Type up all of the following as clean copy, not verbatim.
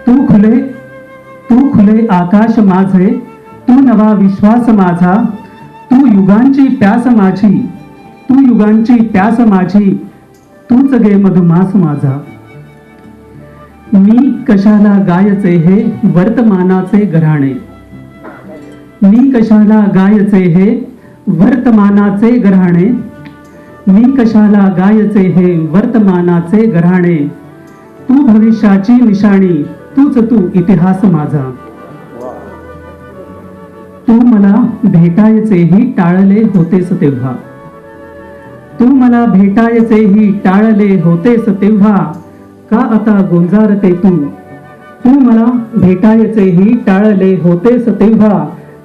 तू खुले आकाश माझे, तू नवा विश्वास माझा, तू युगांची प्यास माझी, तू युगांची प्यास माझी, तूच गे मधुमास माझा. मी कशाला गायचे हे वर्तमानाचे घराणे, मी कशाला गायचे हे वर्तमानाचे घराणे, मी कशाला गायचे हे वर्तमानाचे घराणे. तू भविष्याची निशाणी, तू इतिहास माझा. तू मला भेटायचेही टाळले होतेस तेव्हा, तू मला भेटायचेही टाळले होतेस तेव्हा, का आता गोंजारते तू. तू मला भेटायचेही टाळले होतेस तेव्हा,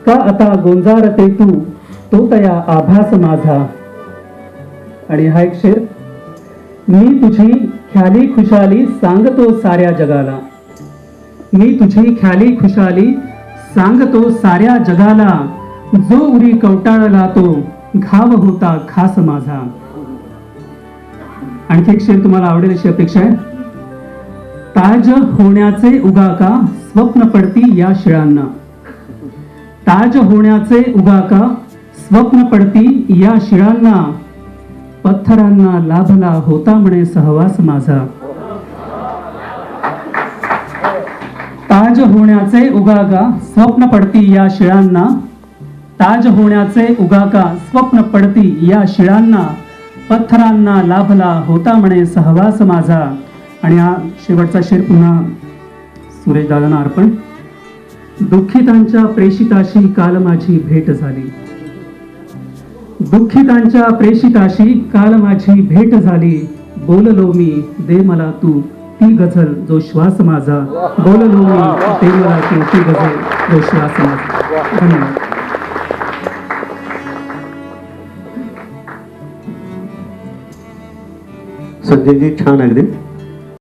का आता गोंजारते तू. तो तया आभास माझा. आणि हा एक शेर. मी तुझी ख्याली खुशाली सांगतो साऱ्या जगाला, मी तुझी ख्याली खुशाली सांगतो साऱ्या जगाला, जो उरी कवटाळला तो घाव होता खास माझा. आणखी एक शेर तुम्हाला आवडेल अशी अपेक्षा आहे. ताज होण्याचे उगाका स्वप्न पडती या शिळांना, ताज होण्याचे उगाका स्वप्न पडती या शिळांना, पत्थरांना लाभला होता म्हणे सहवास माझा. ताज होण्याचे उगाका स्वप्न पडती या शिळांना, ताज होण्याचे उगाका स्वप्न पडती या शिळांना, पत्थरांना लाभला होता म्हणे सहवास माझा. आणि हा शेवटचा शेर पुन्हा सुरेश दादांना अर्पण. दुःखितांच्या प्रेषिताशी काल माझी भेट झाली, दुःखितांच्या प्रेषिताशी काल माझी भेट झाली, बोललो मी दे मला तू ती गझल जो श्वास माझा, बोललो मी दे मला तू ती गझल जो श्वास माझा. धन्यवाद. संजयजी छान अगदी.